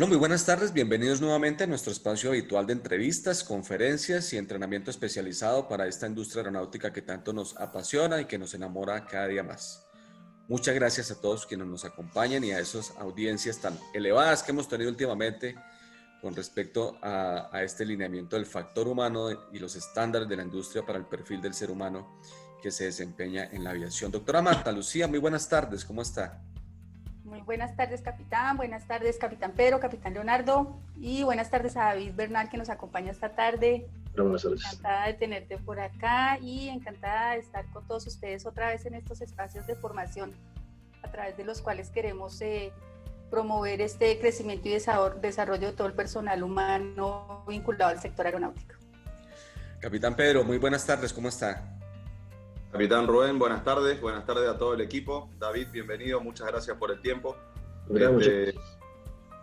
Bueno, muy buenas tardes, bienvenidos nuevamente a nuestro espacio habitual de entrevistas, conferencias y entrenamiento especializado para esta industria aeronáutica que tanto nos apasiona y que nos enamora cada día más. Muchas gracias a todos quienes nos acompañan y a esas audiencias tan elevadas que hemos tenido últimamente con respecto a este lineamiento del factor humano y los estándares de la industria para el perfil del ser humano que se desempeña en la aviación. Doctora Marta Lucía, muy buenas tardes, ¿cómo está? Muy buenas tardes, capitán. Buenas tardes, capitán Pedro, capitán Leonardo. Y buenas tardes a David Bernal, que nos acompaña esta tarde. Buenas tardes. Encantada de tenerte por acá y encantada de estar con todos ustedes otra vez en estos espacios de formación a través de los cuales queremos promover este crecimiento y desarrollo de todo el personal humano vinculado al sector aeronáutico. Capitán Pedro, muy buenas tardes, ¿cómo está? Capitán Rubén, buenas tardes a todo el equipo. David, bienvenido, muchas gracias por el tiempo.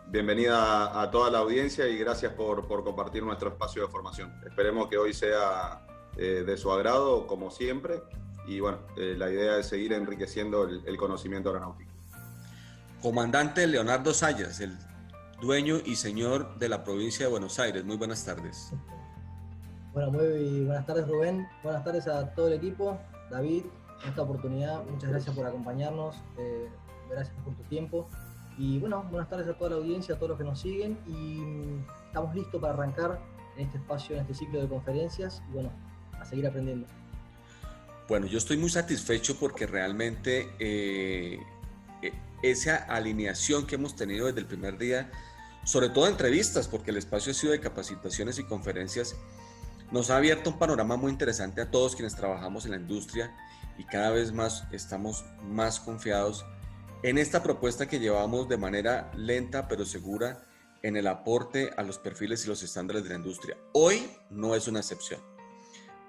Bienvenida a toda la audiencia y gracias por compartir nuestro espacio de formación. Esperemos que hoy sea de su agrado, como siempre, y bueno, la idea es seguir enriqueciendo el conocimiento aeronáutico. Comandante Leonardo Sayas, el dueño y señor de la provincia de Buenos Aires, muy buenas tardes. Bueno, muy buenas tardes, Rubén. Buenas tardes a todo el equipo. David, en esta oportunidad, muchas gracias por acompañarnos, gracias por tu tiempo. Y bueno, buenas tardes a toda la audiencia, a todos los que nos siguen. Y estamos listos para arrancar en este espacio, en este ciclo de conferencias. Y bueno, a seguir aprendiendo. Bueno, yo estoy muy satisfecho porque realmente esa alineación que hemos tenido desde el primer día, sobre todo entrevistas, porque el espacio ha sido de capacitaciones y conferencias, nos ha abierto un panorama muy interesante a todos quienes trabajamos en la industria y cada vez más estamos más confiados en esta propuesta que llevamos de manera lenta pero segura en el aporte a los perfiles y los estándares de la industria. Hoy no es una excepción.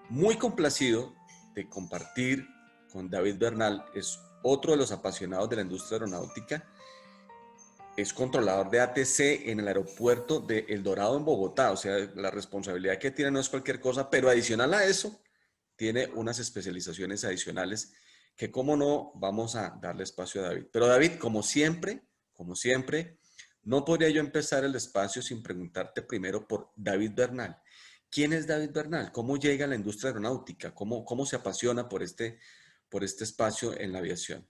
Muy complacido de compartir con David Bernal, es otro de los apasionados de la industria aeronáutica. Es controlador de ATC en el aeropuerto de El Dorado en Bogotá, o sea, la responsabilidad que tiene no es cualquier cosa, pero adicional a eso, tiene unas especializaciones adicionales que, cómo no, vamos a darle espacio a David. Pero David, como siempre, no podría yo empezar el espacio sin preguntarte primero por David Bernal. ¿Quién es David Bernal? ¿Cómo llega a la industria aeronáutica? ¿Cómo se apasiona por este espacio en la aviación?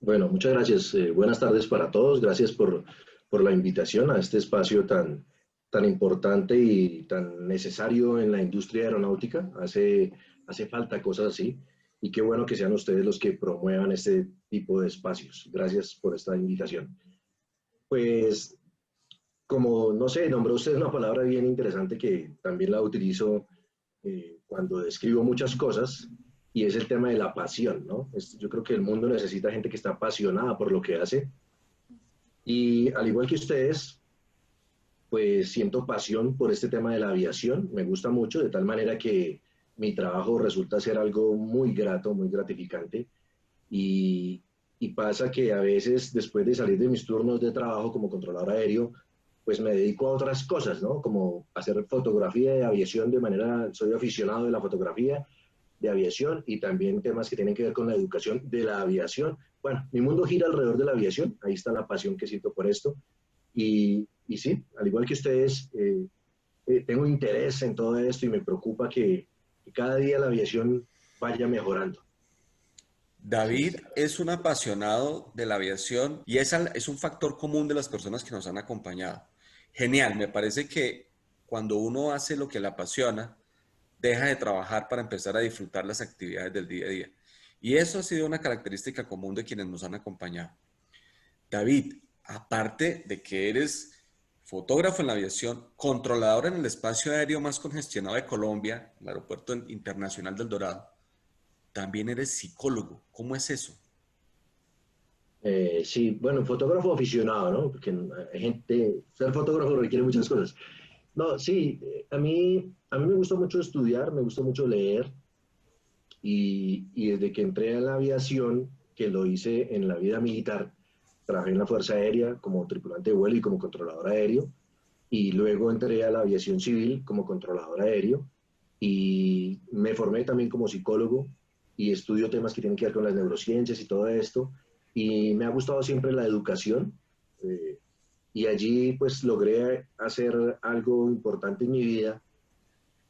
Bueno, muchas gracias. Buenas tardes para todos. Gracias por la invitación a este espacio tan importante y tan necesario en la industria aeronáutica. Hace falta cosas así y qué bueno que sean ustedes los que promuevan este tipo de espacios. Gracias por esta invitación. Pues, como, no sé, nombró usted una palabra bien interesante que también la utilizo cuando describo muchas cosas. Y es el tema de la pasión, ¿no? Yo creo que el mundo necesita gente que está apasionada por lo que hace. Y al igual que ustedes, pues siento pasión por este tema de la aviación. Me gusta mucho, de tal manera que mi trabajo resulta ser algo muy grato, muy gratificante. Y pasa que a veces, después de salir de mis turnos de trabajo como controlador aéreo, pues me dedico a otras cosas, ¿no? Como hacer fotografía de aviación soy aficionado de la fotografía de aviación y también temas que tienen que ver con la educación de la aviación. Bueno, mi mundo gira alrededor de la aviación, ahí está la pasión que siento por esto. Y sí, al igual que ustedes, tengo interés en todo esto y me preocupa que cada día la aviación vaya mejorando. David es un apasionado de la aviación y es un factor común de las personas que nos han acompañado. Genial, me parece que cuando uno hace lo que le apasiona, deja de trabajar para empezar a disfrutar las actividades del día a día. Y eso ha sido una característica común de quienes nos han acompañado. David, aparte de que eres fotógrafo en la aviación, controlador en el espacio aéreo más congestionado de Colombia, el Aeropuerto Internacional del Dorado, también eres psicólogo. ¿Cómo es eso? Sí, bueno, fotógrafo aficionado, ¿no? Porque ser fotógrafo requiere muchas cosas. No, sí, a mí me gusta mucho estudiar, me gusta mucho leer y desde que entré a la aviación, que lo hice en la vida militar, trabajé en la Fuerza Aérea como tripulante de vuelo y como controlador aéreo y luego entré a la aviación civil como controlador aéreo y me formé también como psicólogo y estudio temas que tienen que ver con las neurociencias y todo esto y me ha gustado siempre la educación. Eh, y allí pues logré hacer algo importante en mi vida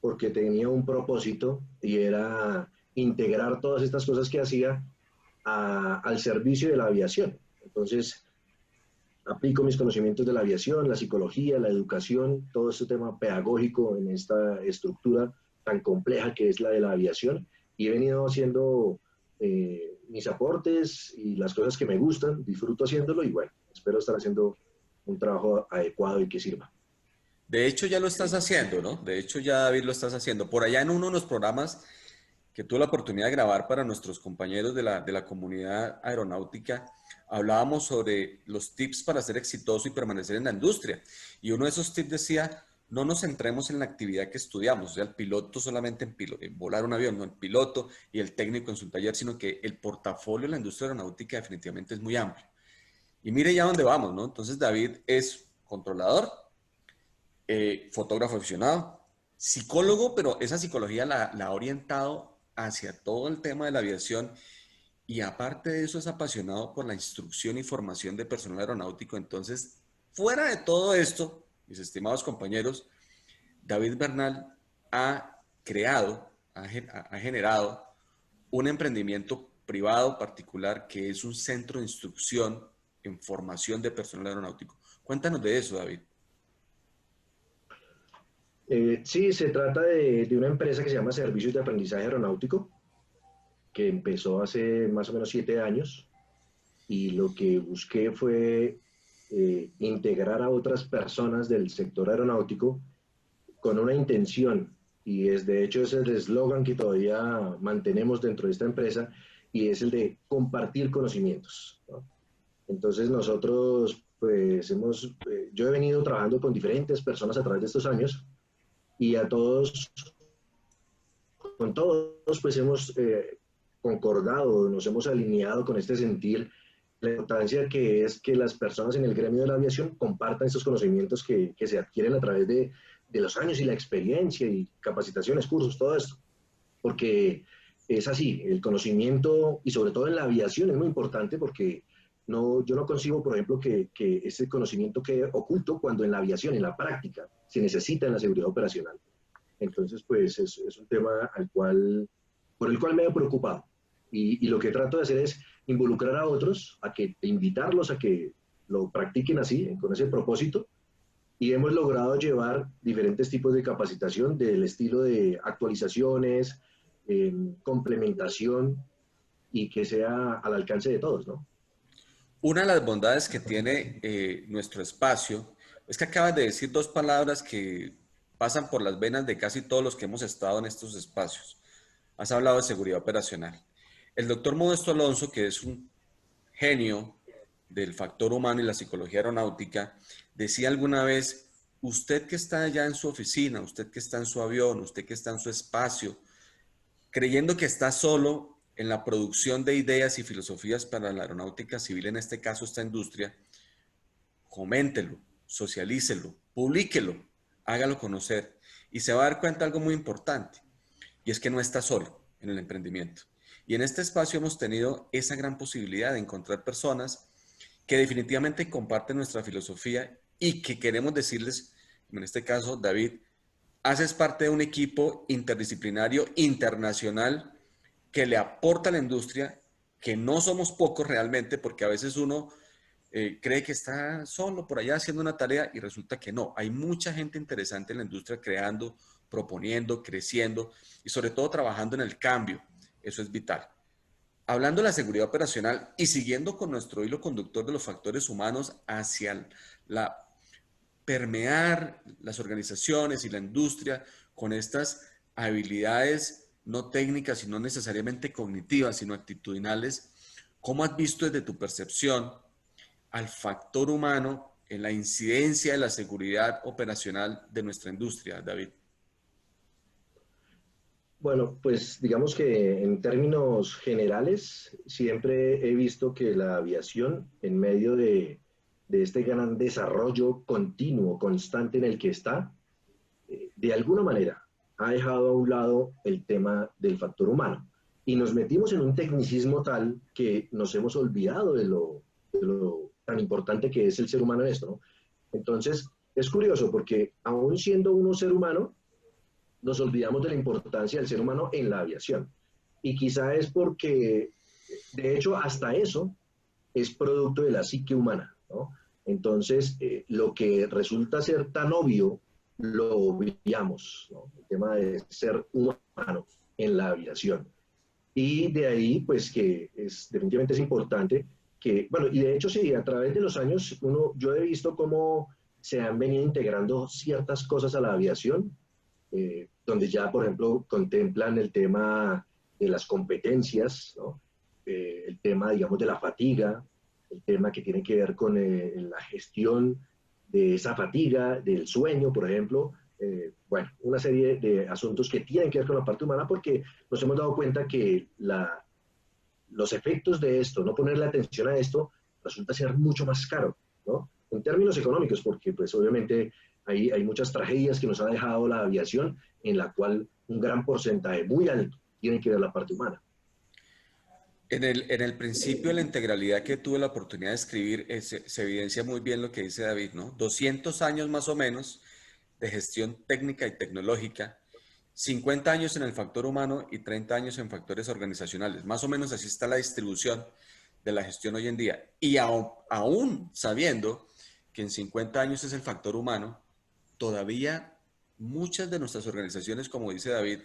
porque tenía un propósito y era integrar todas estas cosas que hacía al servicio de la aviación. Entonces, aplico mis conocimientos de la aviación, la psicología, la educación, todo este tema pedagógico en esta estructura tan compleja que es la de la aviación, y he venido haciendo mis aportes y las cosas que me gustan, disfruto haciéndolo y bueno, espero estar haciendo un trabajo adecuado y que sirva. De hecho, ya lo estás haciendo, ¿no? De hecho, ya David lo estás haciendo. Por allá en uno de los programas que tuve la oportunidad de grabar para nuestros compañeros de la comunidad aeronáutica, hablábamos sobre los tips para ser exitoso y permanecer en la industria. Y uno de esos tips decía, no nos centremos en la actividad que estudiamos, o sea, el piloto solamente en volar un avión, no el piloto y el técnico en su taller, sino que el portafolio de la industria aeronáutica definitivamente es muy amplio. Y mire ya dónde vamos, ¿no? Entonces David es controlador, fotógrafo aficionado, psicólogo, pero esa psicología la ha orientado hacia todo el tema de la aviación y aparte de eso es apasionado por la instrucción y formación de personal aeronáutico. Entonces, fuera de todo esto, mis estimados compañeros, David Bernal ha creado, ha generado un emprendimiento privado particular que es un centro de instrucción en formación de personal aeronáutico. Cuéntanos de eso, David. Sí, se trata de una empresa que se llama Servicios de Aprendizaje Aeronáutico, que empezó hace más o menos 7 años, y lo que busqué fue integrar a otras personas del sector aeronáutico con una intención, y es de hecho ese es el eslogan que todavía mantenemos dentro de esta empresa, y es el de compartir conocimientos, ¿no? Entonces nosotros, pues yo he venido trabajando con diferentes personas a través de estos años, y a todos, con todos, pues hemos concordado, nos hemos alineado con este sentir, la importancia que es que las personas en el gremio de la aviación compartan estos conocimientos que se adquieren a través de los años y la experiencia y capacitaciones, cursos, todo esto. Porque es así, el conocimiento, y sobre todo en la aviación, es muy importante porque yo no concibo, por ejemplo, que ese conocimiento quede oculto cuando en la aviación, en la práctica, se necesita en la seguridad operacional. Entonces, pues es un tema por el cual me he preocupado. Y lo que trato de hacer es involucrar a otros, invitarlos a que lo practiquen así, con ese propósito. Y hemos logrado llevar diferentes tipos de capacitación del estilo de actualizaciones, complementación, y que sea al alcance de todos, ¿no? Una de las bondades que tiene nuestro espacio es que acabas de decir dos palabras que pasan por las venas de casi todos los que hemos estado en estos espacios. Has hablado de seguridad operacional. El doctor Modesto Alonso, que es un genio del factor humano y la psicología aeronáutica, decía alguna vez, usted que está allá en su oficina, usted que está en su avión, usted que está en su espacio, creyendo que está solo en la producción de ideas y filosofías para la aeronáutica civil, en este caso esta industria, coméntelo, socialícelo, publíquelo, hágalo conocer y se va a dar cuenta de algo muy importante y es que no está solo en el emprendimiento. Y en este espacio hemos tenido esa gran posibilidad de encontrar personas que definitivamente comparten nuestra filosofía y que queremos decirles, en este caso, David, haces parte de un equipo interdisciplinario internacional que le aporta a la industria, que no somos pocos realmente, porque a veces uno cree que está solo por allá haciendo una tarea y resulta que no. Hay mucha gente interesante en la industria creando, proponiendo, creciendo y sobre todo trabajando en el cambio. Eso es vital. Hablando de la seguridad operacional y siguiendo con nuestro hilo conductor de los factores humanos hacia la permear las organizaciones y la industria con estas habilidades no técnicas y no necesariamente cognitivas, sino actitudinales, ¿cómo has visto desde tu percepción al factor humano en la incidencia de la seguridad operacional de nuestra industria, David? Bueno, pues digamos que en términos generales, siempre he visto que la aviación, en medio de este gran desarrollo continuo, constante en el que está, de alguna manera ha dejado a un lado el tema del factor humano. Y nos metimos en un tecnicismo tal que nos hemos olvidado de lo tan importante que es el ser humano en esto, ¿no? Entonces, es curioso porque aún siendo uno ser humano, nos olvidamos de la importancia del ser humano en la aviación. Y quizá es porque, de hecho, hasta eso es producto de la psique humana, ¿no? Entonces, lo que resulta ser tan obvio, lo obviamos, ¿no? El tema de ser humano en la aviación. Y de ahí, pues, que definitivamente es importante que, bueno, y de hecho, sí, a través de los años, yo he visto cómo se han venido integrando ciertas cosas a la aviación, donde ya, por ejemplo, contemplan el tema de las competencias, ¿no? El tema, digamos, de la fatiga, el tema que tiene que ver con la gestión de esa fatiga, del sueño, por ejemplo. Bueno, una serie de asuntos que tienen que ver con la parte humana porque nos hemos dado cuenta que los efectos de esto, no ponerle atención a esto, resulta ser mucho más caro, ¿no? En términos económicos, porque pues obviamente hay muchas tragedias que nos ha dejado la aviación, en la cual un gran porcentaje muy alto tiene que ver la parte humana. En el principio de la integralidad que tuve la oportunidad de escribir, se evidencia muy bien lo que dice David, ¿no? 200 años más o menos de gestión técnica y tecnológica, 50 años en el factor humano y 30 años en factores organizacionales. Más o menos así está la distribución de la gestión hoy en día. Y aún sabiendo que en 50 años es el factor humano, todavía muchas de nuestras organizaciones, como dice David,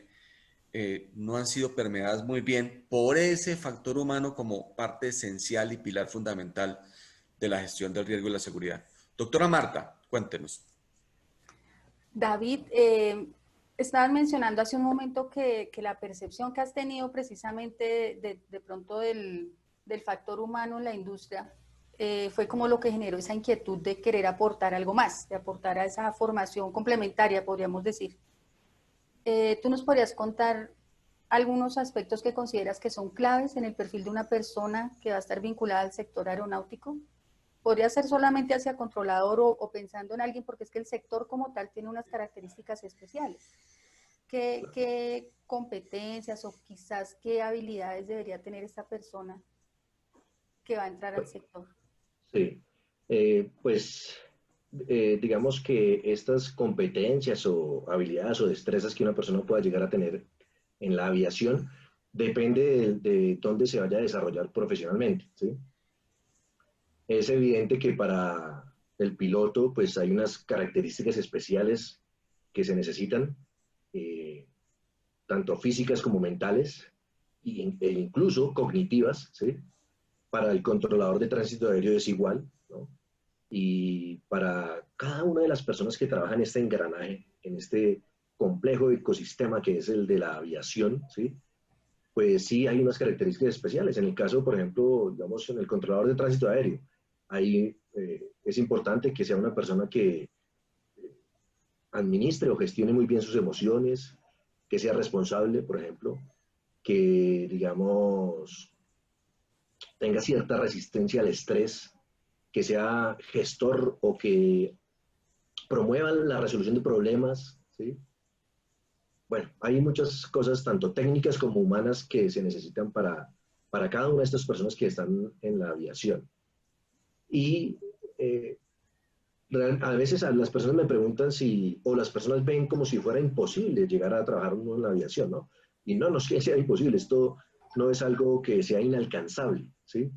no han sido permeadas muy bien por ese factor humano como parte esencial y pilar fundamental de la gestión del riesgo y la seguridad. Doctora Marta, cuéntenos. David, estaban mencionando hace un momento que la percepción que has tenido precisamente de pronto del factor humano en la industria fue como lo que generó esa inquietud de querer aportar algo más, de aportar a esa formación complementaria, podríamos decir. ¿Tú nos podrías contar algunos aspectos que consideras que son claves en el perfil de una persona que va a estar vinculada al sector aeronáutico? Podría ser solamente hacia controlador o pensando en alguien, porque es que el sector como tal tiene unas características especiales. ¿Qué competencias o quizás qué habilidades debería tener esta persona que va a entrar al sector? Sí, pues digamos que estas competencias o habilidades o destrezas que una persona pueda llegar a tener en la aviación depende de dónde se vaya a desarrollar profesionalmente, ¿sí? Es evidente que para el piloto pues hay unas características especiales que se necesitan, eh, tanto físicas como mentales e incluso cognitivas, ¿sí? Para el controlador de tránsito aéreo es igual, ¿no? Y para cada una de las personas que trabajan en este engranaje, en este complejo ecosistema que es el de la aviación, ¿sí? Pues sí hay unas características especiales. En el caso, por ejemplo, digamos, en el controlador de tránsito aéreo, ahí es importante que sea una persona que administre o gestione muy bien sus emociones, que sea responsable, por ejemplo, que, digamos, tenga cierta resistencia al estrés, que sea gestor o que promueva la resolución de problemas, ¿sí? Bueno, hay muchas cosas, tanto técnicas como humanas, que se necesitan para cada una de estas personas que están en la aviación. Y a veces las personas me preguntan si, o las personas ven como si fuera imposible llegar a trabajar uno en la aviación, ¿no? Y no es que sea imposible, esto no es algo que sea inalcanzable, ¿sí?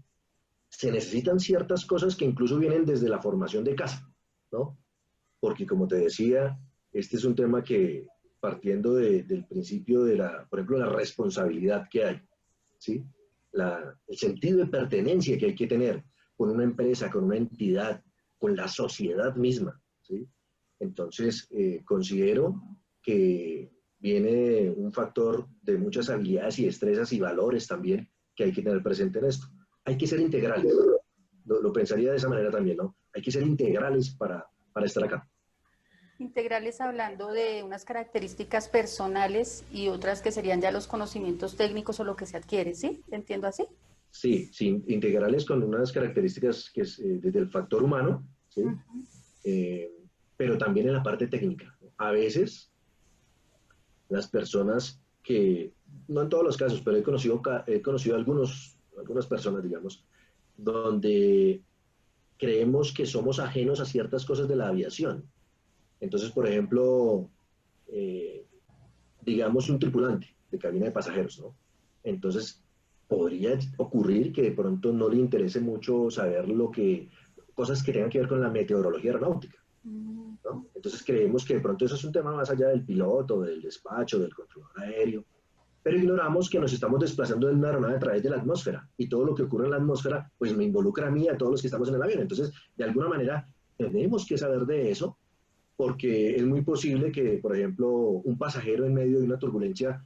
Se necesitan ciertas cosas que incluso vienen desde la formación de casa, ¿no? Porque como te decía, este es un tema que partiendo del principio de por ejemplo, la responsabilidad que hay, ¿sí? El sentido de pertenencia que hay que tener con una empresa, con una entidad, con la sociedad misma, ¿sí? Entonces, considero que viene un factor de muchas habilidades y destrezas y valores también que hay que tener presente en esto. Hay que ser integrales, lo pensaría de esa manera también, ¿no? Hay que ser integrales para estar acá. Integrales hablando de unas características personales y otras que serían ya los conocimientos técnicos o lo que se adquiere, ¿sí? ¿Entiendo así? Sí, sí, integrales con unas características que es desde el factor humano, ¿sí? Pero también en la parte técnica. A veces las personas que, no en todos los casos, pero he conocido algunas personas, digamos, donde creemos que somos ajenos a ciertas cosas de la aviación. Entonces, por ejemplo, digamos un tripulante de cabina de pasajeros, ¿no? Entonces, podría ocurrir que de pronto no le interese mucho saber cosas que tengan que ver con la meteorología aeronáutica, ¿no? Entonces creemos que de pronto eso es un tema más allá del piloto, del despacho, del controlador aéreo, pero ignoramos que nos estamos desplazando en una aeronave a través de la atmósfera, y todo lo que ocurre en la atmósfera, pues me involucra a mí, a todos los que estamos en el avión. Entonces, de alguna manera, tenemos que saber de eso, porque es muy posible que, por ejemplo, un pasajero en medio de una turbulencia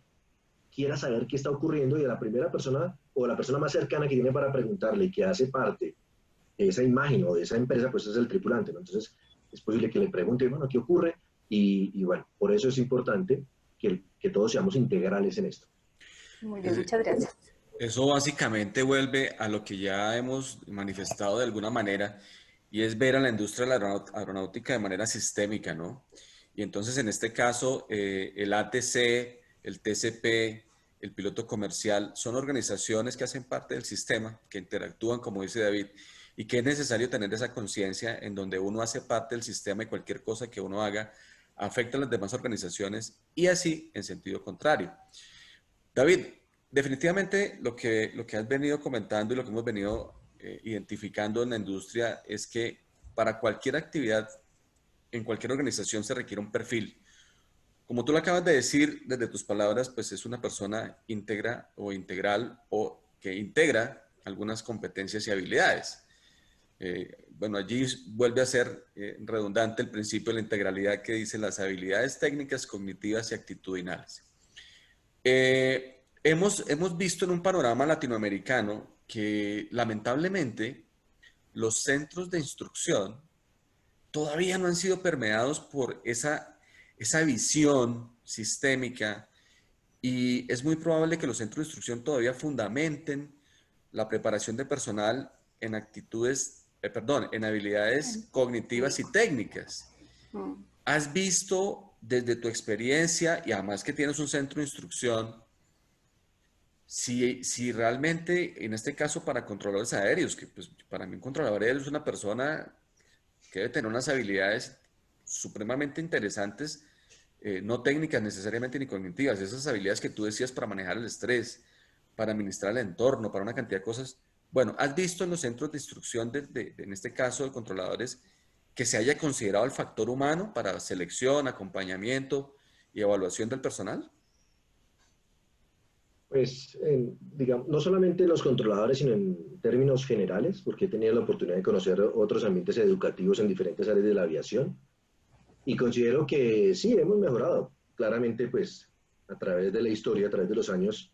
quiera saber qué está ocurriendo, y a la primera persona o la persona más cercana que tiene para preguntarle y que hace parte de esa imagen o de esa empresa, pues es el tripulante, ¿no? Entonces, es posible que le pregunte, bueno, ¿qué ocurre? Y bueno, por eso es importante que todos seamos integrales en esto. Muy bien, muchas gracias. Eso básicamente vuelve a lo que ya hemos manifestado de alguna manera, y es ver a la industria de la aeronáutica de manera sistémica, ¿no? Y entonces en este caso, el ATC, el TCP, el piloto comercial, son organizaciones que hacen parte del sistema, que interactúan, como dice David, y que es necesario tener esa conciencia en donde uno hace parte del sistema y cualquier cosa que uno haga afecta a las demás organizaciones, y así en sentido contrario. David, definitivamente lo que has venido comentando y lo que hemos venido identificando en la industria es que para cualquier actividad, en cualquier organización se requiere un perfil. Como tú lo acabas de decir desde tus palabras, pues es una persona íntegra o integral o que integra algunas competencias y habilidades. Bueno, allí vuelve a ser redundante el principio de la integralidad que dice las habilidades técnicas, cognitivas y actitudinales. Hemos visto en un panorama latinoamericano que lamentablemente los centros de instrucción todavía no han sido permeados por esa visión sistémica, y es muy probable que los centros de instrucción todavía fundamenten la preparación de personal en en habilidades cognitivas y técnicas. ¿Has visto desde tu experiencia, y además que tienes un centro de instrucción, si realmente, en este caso para controladores aéreos, que pues para mí un controlador aéreo es una persona que debe tener unas habilidades supremamente interesantes, no técnicas necesariamente ni cognitivas, esas habilidades que tú decías para manejar el estrés, para administrar el entorno, para una cantidad de cosas? Bueno, ¿has visto en los centros de instrucción, en este caso de controladores, que se haya considerado el factor humano para selección, acompañamiento y evaluación del personal? Pues, digamos, no solamente los controladores, sino en términos generales, porque he tenido la oportunidad de conocer otros ambientes educativos en diferentes áreas de la aviación, y considero que sí, hemos mejorado. Claramente, pues, a través de la historia, a través de los años,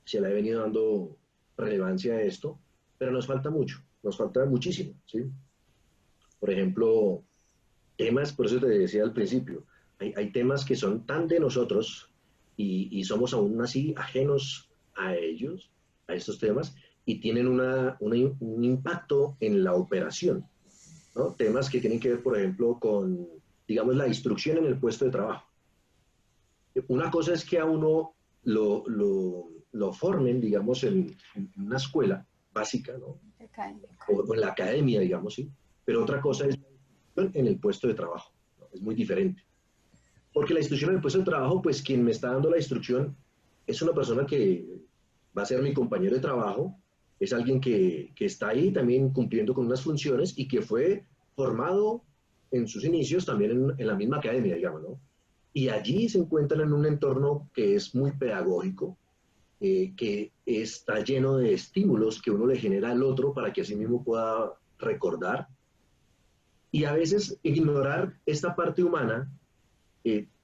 se le ha venido dando relevancia a esto, pero nos falta mucho, nos falta muchísimo, ¿sí? Por ejemplo, temas, por eso te decía al principio, hay temas que son tan de nosotros, y somos aún así ajenos a ellos, a estos temas, y tienen un impacto en la operación, ¿no? Temas que tienen que ver, por ejemplo, con, digamos, la instrucción en el puesto de trabajo. Una cosa es que a uno lo formen, digamos, en una escuela básica, ¿no? O en la academia, digamos, ¿sí? Pero otra cosa es en el puesto de trabajo, ¿no? Es muy diferente. Porque la instrucción en el puesto de trabajo, pues quien me está dando la instrucción es una persona que va a ser mi compañero de trabajo, es alguien que está ahí también cumpliendo con unas funciones y que fue formado en sus inicios también en la misma academia, digamos, ¿no? Y allí se encuentran en un entorno que es muy pedagógico, que está lleno de estímulos que uno le genera al otro para que así mismo pueda recordar. Y a veces ignorar esta parte humana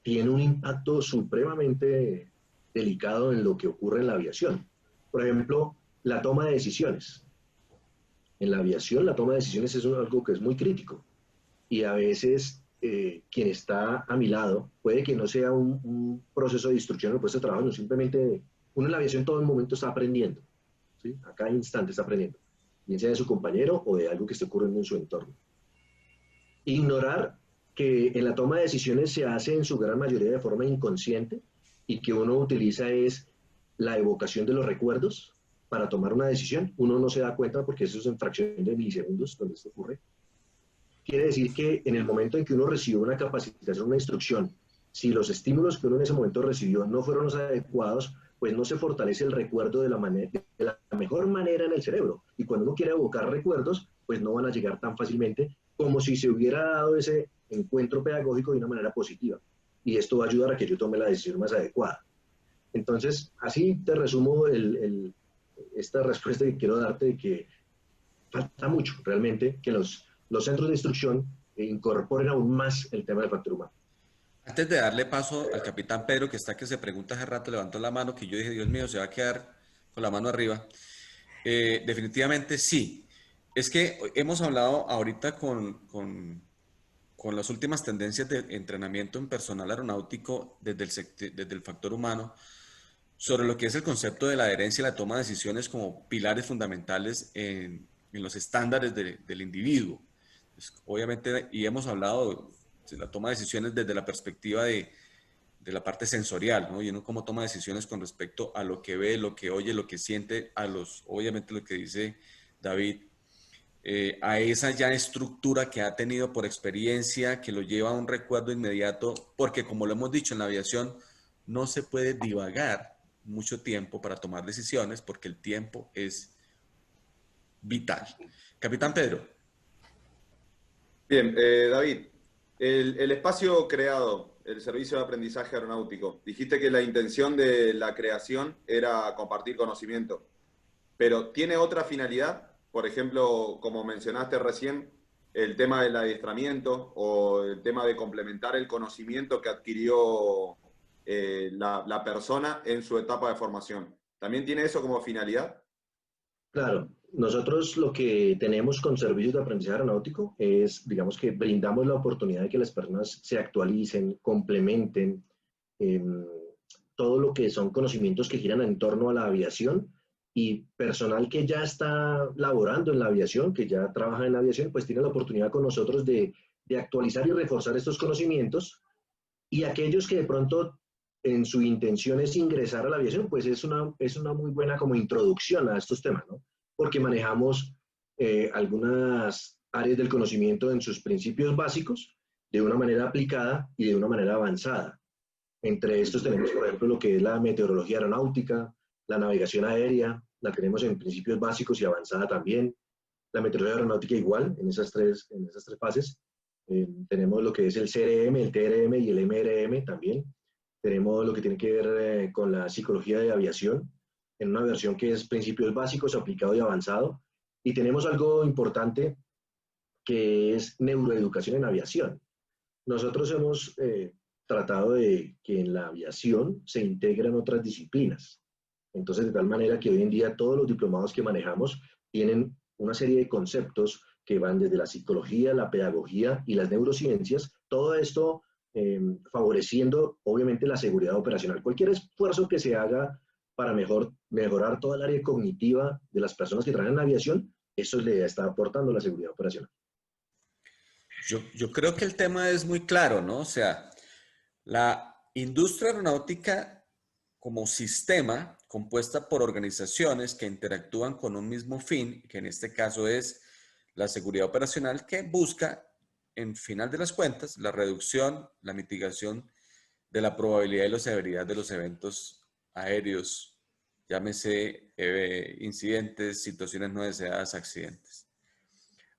tiene un impacto supremamente delicado en lo que ocurre en la aviación. Por ejemplo, la toma de decisiones. En la aviación, la toma de decisiones es algo que es muy crítico. Y a veces quien está a mi lado puede que no sea un proceso de instrucción en el puesto de trabajo, no, simplemente uno en la aviación todo el momento está aprendiendo, ¿sí? A cada instante está aprendiendo, bien sea de su compañero o de algo que esté ocurriendo en su entorno. Ignorar que en la toma de decisiones se hace en su gran mayoría de forma inconsciente, y que uno utiliza es la evocación de los recuerdos, para tomar una decisión. Uno no se da cuenta porque eso es en fracción de milisegundos donde esto ocurre. Quiere decir que en el momento en que uno recibe una capacitación, una instrucción, si los estímulos que uno en ese momento recibió no fueron los adecuados, pues no se fortalece el recuerdo de la mejor manera en el cerebro. Y cuando uno quiere evocar recuerdos, pues no van a llegar tan fácilmente como si se hubiera dado ese encuentro pedagógico de una manera positiva. Y esto va a ayudar a que yo tome la decisión más adecuada. Entonces, así te resumo esta respuesta que quiero darte, de que falta mucho realmente que los centros de instrucción incorporen aún más el tema del factor humano. Antes de darle paso al capitán Pedro, que está que se pregunta hace rato, levantó la mano, que yo dije, Dios mío, se va a quedar con la mano arriba. Definitivamente sí. Es que hemos hablado ahorita con las últimas tendencias de entrenamiento en personal aeronáutico desde el factor humano, sobre lo que es el concepto de la adherencia y la toma de decisiones como pilares fundamentales en los estándares del individuo. Pues, obviamente, y hemos hablado de la toma de decisiones desde la perspectiva de la parte sensorial, ¿no? Y uno cómo toma decisiones con respecto a lo que ve, lo que oye, lo que siente, obviamente lo que dice David, a esa ya estructura que ha tenido por experiencia, que lo lleva a un recuerdo inmediato, porque como lo hemos dicho en la aviación, no se puede divagar mucho tiempo para tomar decisiones, porque el tiempo es vital. Capitán Pedro. Bien, David, el espacio creado, el servicio de aprendizaje aeronáutico, dijiste que la intención de la creación era compartir conocimiento, pero ¿tiene otra finalidad? Por ejemplo, como mencionaste recién, el tema del adiestramiento o el tema de complementar el conocimiento que adquirió la persona en su etapa de formación. ¿También tiene eso como finalidad? Claro, nosotros lo que tenemos con servicios de aprendizaje aeronáutico es, digamos que brindamos la oportunidad de que las personas se actualicen, complementen todo lo que son conocimientos que giran en torno a la aviación, y personal que ya está laborando en la aviación, que ya trabaja en la aviación, pues tiene la oportunidad con nosotros de actualizar y reforzar estos conocimientos, y aquellos que de pronto en su intención es ingresar a la aviación, pues es una muy buena como introducción a estos temas, ¿no? Porque manejamos algunas áreas del conocimiento en sus principios básicos de una manera aplicada y de una manera avanzada. Entre estos tenemos, por ejemplo, lo que es la meteorología aeronáutica, la navegación aérea, la tenemos en principios básicos y avanzada también. La meteorología aeronáutica igual, en esas tres fases. Tenemos lo que es el CRM, el TRM y el MRM también. Tenemos lo que tiene que ver con la psicología de aviación, en una versión que es principios básicos, aplicado y avanzado. Y tenemos algo importante que es neuroeducación en aviación. Nosotros hemos tratado de que en la aviación se integren otras disciplinas. Entonces, de tal manera que hoy en día todos los diplomados que manejamos tienen una serie de conceptos que van desde la psicología, la pedagogía y las neurociencias, todo esto favoreciendo obviamente la seguridad operacional. Cualquier esfuerzo que se haga para mejorar toda el área cognitiva de las personas que trabajan en la aviación, eso le está aportando la seguridad operacional. Yo creo que el tema es muy claro, ¿no? O sea, la industria aeronáutica como sistema compuesta por organizaciones que interactúan con un mismo fin, que en este caso es la seguridad operacional, que busca, en final de las cuentas, la reducción, la mitigación de la probabilidad y la severidad de los eventos aéreos, llámese incidentes, situaciones no deseadas, accidentes.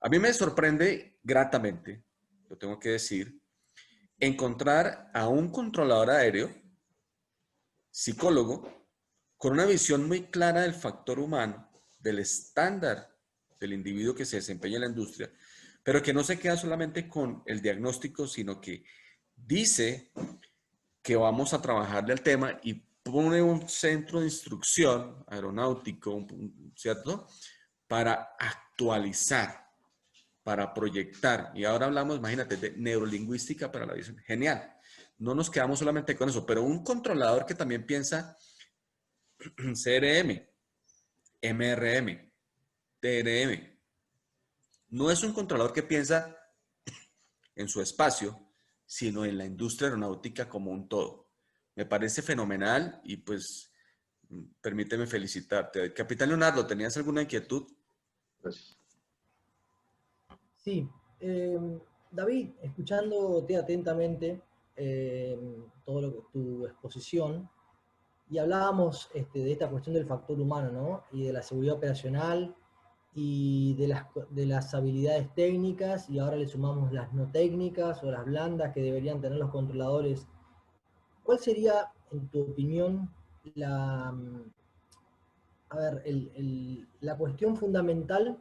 A mí me sorprende gratamente, lo tengo que decir, encontrar a un controlador aéreo, psicólogo, con una visión muy clara del factor humano, del estándar del individuo que se desempeña en la industria, pero que no se queda solamente con el diagnóstico, sino que dice que vamos a trabajarle al tema y pone un centro de instrucción aeronáutico, ¿cierto? Para actualizar, para proyectar. Y ahora hablamos, imagínate, de neurolingüística para la aviación. Genial. No nos quedamos solamente con eso, pero un controlador que también piensa CRM, MRM, TRM. No es un controlador que piensa en su espacio, sino en la industria aeronáutica como un todo. Me parece fenomenal y pues Permíteme felicitarte. Capitán Leonardo, ¿tenías alguna inquietud? Gracias. Sí, David, escuchándote atentamente todo lo que tu exposición, y hablábamos de esta cuestión del factor humano, ¿no? Y de la seguridad operacional y de las habilidades técnicas, y ahora le sumamos las no técnicas o las blandas que deberían tener los controladores. ¿Cuál sería, en tu opinión, la, a ver, la cuestión fundamental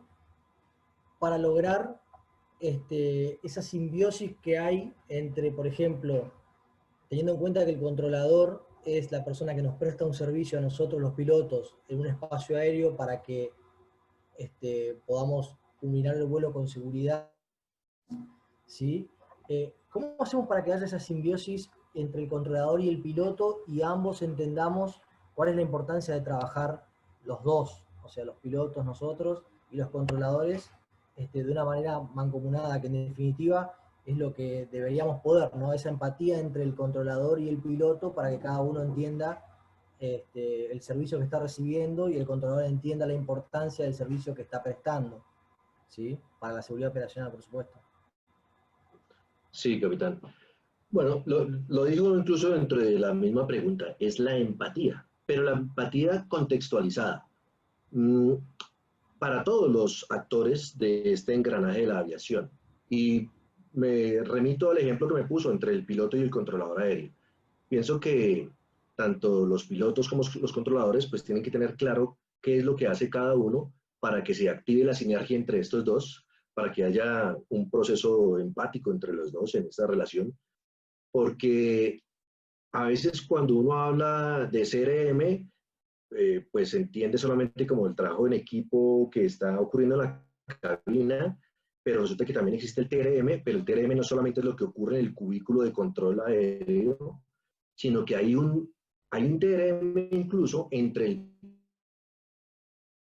para lograr esa simbiosis que hay entre, por ejemplo, teniendo en cuenta que el controlador es la persona que nos presta un servicio a nosotros los pilotos en un espacio aéreo para que podamos culminar el vuelo con seguridad, ¿sí? ¿Cómo hacemos para que haya esa simbiosis entre el controlador y el piloto y ambos entendamos cuál es la importancia de trabajar los dos, o sea, los pilotos, nosotros, y los controladores, de una manera mancomunada, que en definitiva es lo que deberíamos poder, ¿no? Esa empatía entre el controlador y el piloto para que cada uno entienda el servicio que está recibiendo y el controlador entienda la importancia del servicio que está prestando, ¿sí? Para la seguridad operacional, por supuesto. Sí, capitán. Bueno, lo digo incluso dentro de la misma pregunta, es la empatía, pero la empatía contextualizada. Para todos los actores de este engranaje de la aviación. Y me remito al ejemplo que me puso entre el piloto y el controlador aéreo. Pienso que tanto los pilotos como los controladores pues tienen que tener claro qué es lo que hace cada uno para que se active la sinergia entre estos dos, para que haya un proceso empático entre los dos en esta relación, porque a veces cuando uno habla de CRM, pues se entiende solamente como el trabajo en equipo que está ocurriendo en la cabina, pero resulta que también existe el TRM, pero el TRM no solamente es lo que ocurre en el cubículo de control aéreo, sino que hay un TRM incluso entre el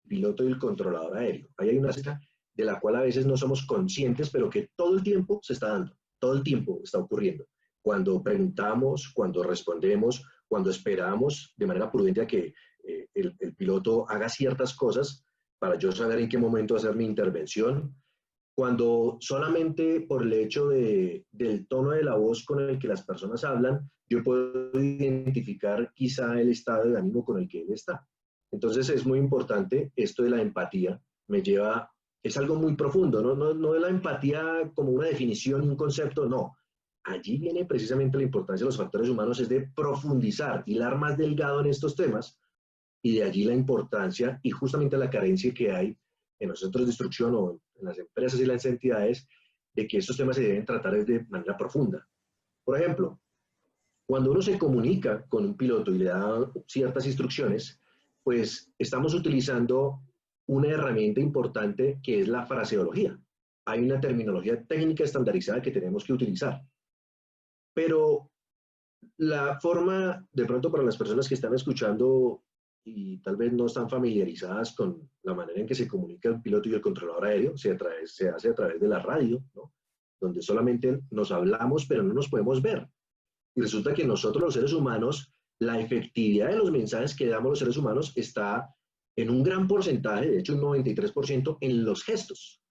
piloto y el controlador aéreo. Ahí hay una cita de la cual a veces no somos conscientes, pero que todo el tiempo se está dando, todo el tiempo está ocurriendo. Cuando preguntamos, cuando respondemos, cuando esperamos de manera prudente a que el piloto haga ciertas cosas para yo saber en qué momento hacer mi intervención, cuando solamente por el hecho del tono de la voz con el que las personas hablan, yo puedo identificar quizá el estado de ánimo con el que él está. Entonces es muy importante esto de la empatía, me lleva, es algo muy profundo, no de la empatía como una definición y un concepto, no. Allí viene precisamente la importancia de los factores humanos, es de profundizar, hilar más delgado en estos temas, y de allí la importancia y justamente la carencia que hay en los centros de instrucción o en las empresas y las entidades de que estos temas se deben tratar de manera profunda. Por ejemplo, cuando uno se comunica con un piloto y le da ciertas instrucciones, pues estamos utilizando una herramienta importante que es la fraseología. Hay una terminología técnica estandarizada que tenemos que utilizar. Pero la forma, de pronto para las personas que están escuchando y tal vez no están familiarizadas con la manera en que se comunica el piloto y el controlador aéreo, se hace a través de la radio, ¿no? Donde solamente nos hablamos, pero no nos podemos ver. Y resulta que nosotros los seres humanos, la efectividad de los mensajes que damos los seres humanos está en un gran porcentaje, de hecho un 93%, en los gestos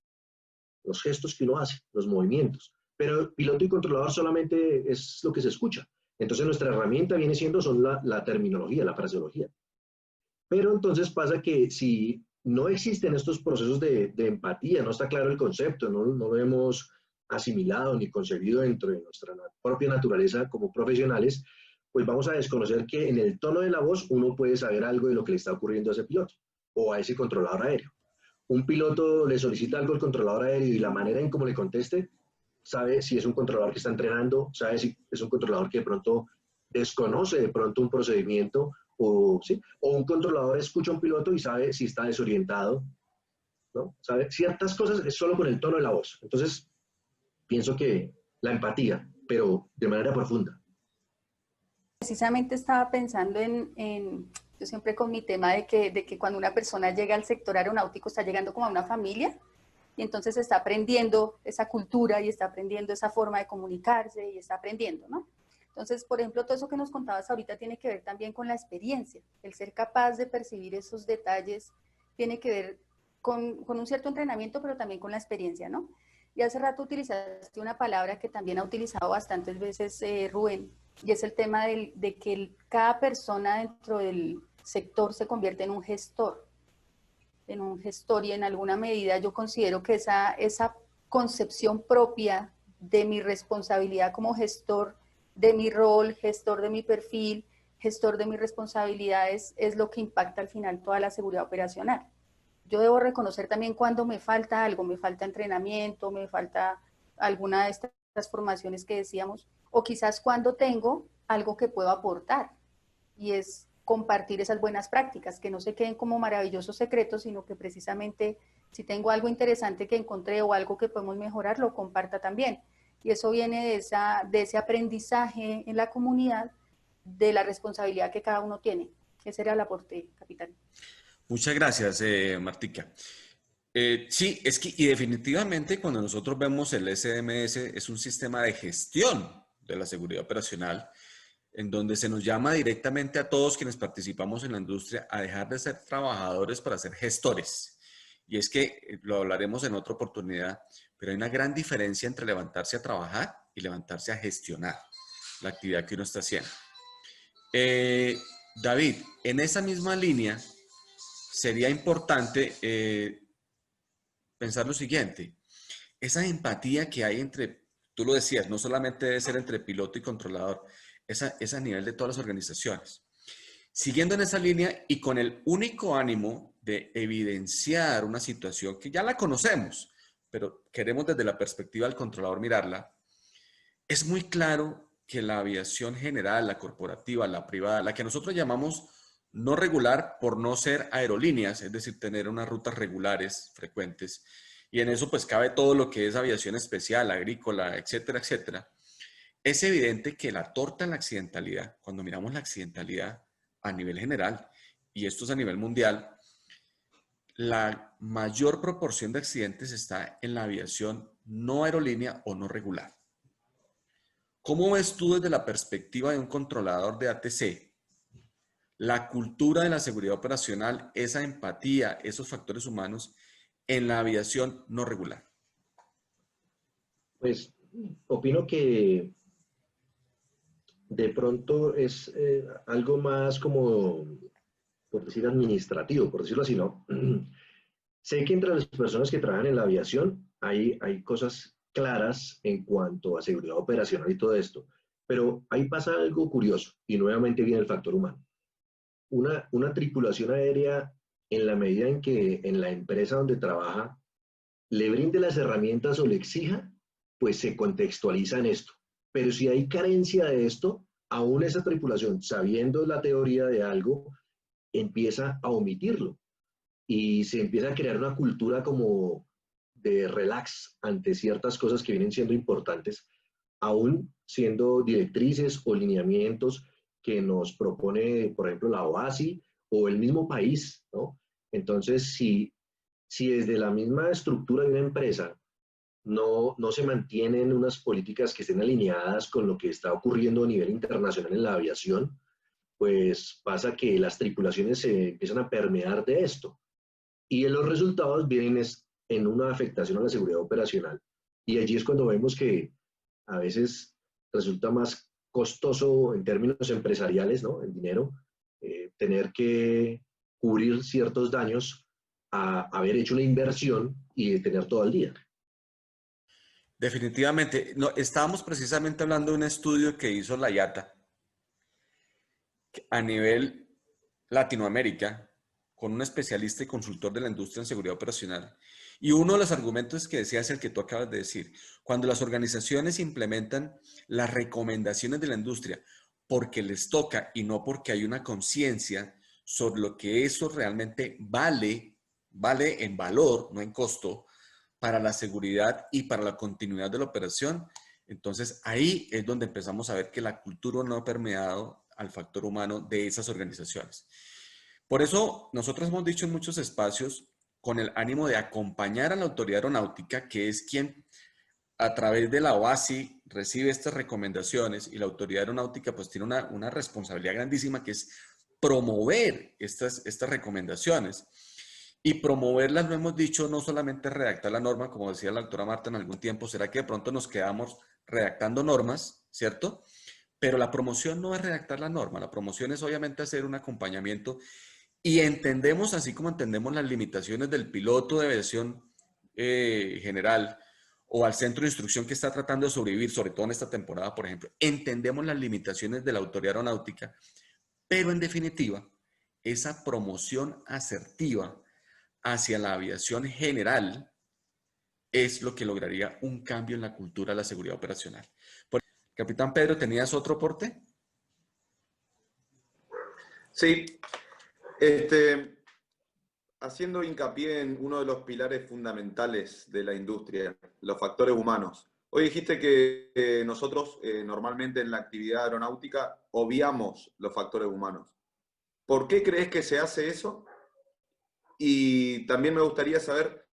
que uno hace, los movimientos. Pero el piloto y controlador solamente es lo que se escucha. Entonces nuestra herramienta viene siendo la terminología, la fraseología. Pero entonces pasa que si no existen estos procesos de empatía, no está claro el concepto, no lo hemos asimilado ni concebido dentro de nuestra propia naturaleza como profesionales, pues vamos a desconocer que en el tono de la voz uno puede saber algo de lo que le está ocurriendo a ese piloto o a ese controlador aéreo. Un piloto le solicita algo al controlador aéreo y la manera en cómo le conteste, sabe si es un controlador que está entrenando, sabe si es un controlador que de pronto desconoce de pronto un procedimiento o un controlador escucha a un piloto y sabe si está desorientado, ¿no? Sabe ciertas cosas es solo con el tono de la voz. Entonces, pienso que la empatía, pero de manera profunda. Precisamente estaba pensando yo siempre con mi tema de que cuando una persona llega al sector aeronáutico está llegando como a una familia y entonces está aprendiendo esa cultura y está aprendiendo esa forma de comunicarse y está aprendiendo, ¿no? Entonces, por ejemplo, todo eso que nos contabas ahorita tiene que ver también con la experiencia. El ser capaz de percibir esos detalles tiene que ver con un cierto entrenamiento, pero también con la experiencia, ¿no? Y hace rato utilizaste una palabra que también ha utilizado bastantes veces Rubén, y es el tema de que cada persona dentro del sector se convierte en un gestor, y en alguna medida yo considero que esa concepción propia de mi responsabilidad como gestor, de mi rol, gestor de mi perfil, gestor de mis responsabilidades, es lo que impacta al final toda la seguridad operacional. Yo debo reconocer también cuando me falta algo, me falta entrenamiento, me falta alguna de estas formaciones que decíamos, o quizás cuando tengo algo que puedo aportar, y es compartir esas buenas prácticas, que no se queden como maravillosos secretos, sino que precisamente si tengo algo interesante que encontré o algo que podemos mejorar, lo comparta también. Y eso viene de ese aprendizaje en la comunidad, de la responsabilidad que cada uno tiene. Ese era el aporte, capitán. Muchas gracias, Martica. Sí, es que y definitivamente cuando nosotros vemos el SMS es un sistema de gestión de la seguridad operacional en donde se nos llama directamente a todos quienes participamos en la industria a dejar de ser trabajadores para ser gestores. Y es que lo hablaremos en otra oportunidad, pero hay una gran diferencia entre levantarse a trabajar y levantarse a gestionar la actividad que uno está haciendo. David, en esa misma línea sería importante pensar lo siguiente. Esa empatía que hay entre, tú lo decías, no solamente debe ser entre piloto y controlador, es a nivel de todas las organizaciones. Siguiendo en esa línea y con el único ánimo de evidenciar una situación que ya la conocemos, pero queremos desde la perspectiva del controlador mirarla, es muy claro que la aviación general, la corporativa, la privada, la que nosotros llamamos no regular por no ser aerolíneas, es decir, tener unas rutas regulares, frecuentes, y en eso pues cabe todo lo que es aviación especial, agrícola, etcétera, etcétera. Es evidente que la torta en la accidentalidad, cuando miramos la accidentalidad a nivel general, y esto es a nivel mundial, la mayor proporción de accidentes está en la aviación no aerolínea o no regular. ¿Cómo ves tú desde la perspectiva de un controlador de ATC la cultura de la seguridad operacional, esa empatía, esos factores humanos en la aviación no regular? Pues opino que de pronto es algo más como, por decir, administrativo, por decirlo así, ¿no? Sé que entre las personas que trabajan en la aviación hay cosas claras en cuanto a seguridad operacional y todo esto, pero ahí pasa algo curioso y nuevamente viene el factor humano. Una tripulación aérea, en la medida en que en la empresa donde trabaja le brinde las herramientas o le exija, pues se contextualiza en esto. Pero si hay carencia de esto, aún esa tripulación, sabiendo la teoría de algo, empieza a omitirlo y se empieza a crear una cultura como de relax ante ciertas cosas que vienen siendo importantes, aún siendo directrices o lineamientos que nos propone, por ejemplo, la OASI o el mismo país, ¿no? Entonces, si desde la misma estructura de una empresa no se mantienen unas políticas que estén alineadas con lo que está ocurriendo a nivel internacional en la aviación, pues pasa que las tripulaciones se empiezan a permear de esto. Y los resultados vienen en una afectación a la seguridad operacional. Y allí es cuando vemos que a veces resulta más costoso en términos empresariales, ¿no? En dinero, tener que cubrir ciertos daños a haber hecho una inversión y tener todo al día. Definitivamente. No, estábamos precisamente hablando de un estudio que hizo la IATA a nivel Latinoamérica con un especialista y consultor de la industria en seguridad operacional. Y uno de los argumentos que decía es el que tú acabas de decir. Cuando las organizaciones implementan las recomendaciones de la industria porque les toca y no porque hay una conciencia sobre lo que eso realmente vale en valor, no en costo, para la seguridad y para la continuidad de la operación, entonces ahí es donde empezamos a ver que la cultura no ha permeado al factor humano de esas organizaciones. Por eso nosotros hemos dicho en muchos espacios, con el ánimo de acompañar a la autoridad aeronáutica, que es quien a través de la OASI recibe estas recomendaciones y la Autoridad Aeronáutica pues tiene una responsabilidad grandísima que es promover estas recomendaciones. Y promoverlas, lo hemos dicho, no solamente redactar la norma, como decía la doctora Marta en algún tiempo, será que de pronto nos quedamos redactando normas, ¿cierto? Pero la promoción no es redactar la norma, la promoción es obviamente hacer un acompañamiento y entendemos, así como entendemos las limitaciones del piloto de aviación general o al centro de instrucción que está tratando de sobrevivir, sobre todo en esta temporada, por ejemplo, entendemos las limitaciones de la autoridad aeronáutica, pero en definitiva, esa promoción asertiva hacia la aviación general es lo que lograría un cambio en la cultura de la seguridad operacional. Capitán Pedro, ¿tenías otro aporte? Sí, haciendo hincapié en uno de los pilares fundamentales de la industria, los factores humanos. Hoy dijiste que nosotros normalmente en la actividad aeronáutica obviamos los factores humanos. ¿Por qué crees que se hace eso? Y también me gustaría saber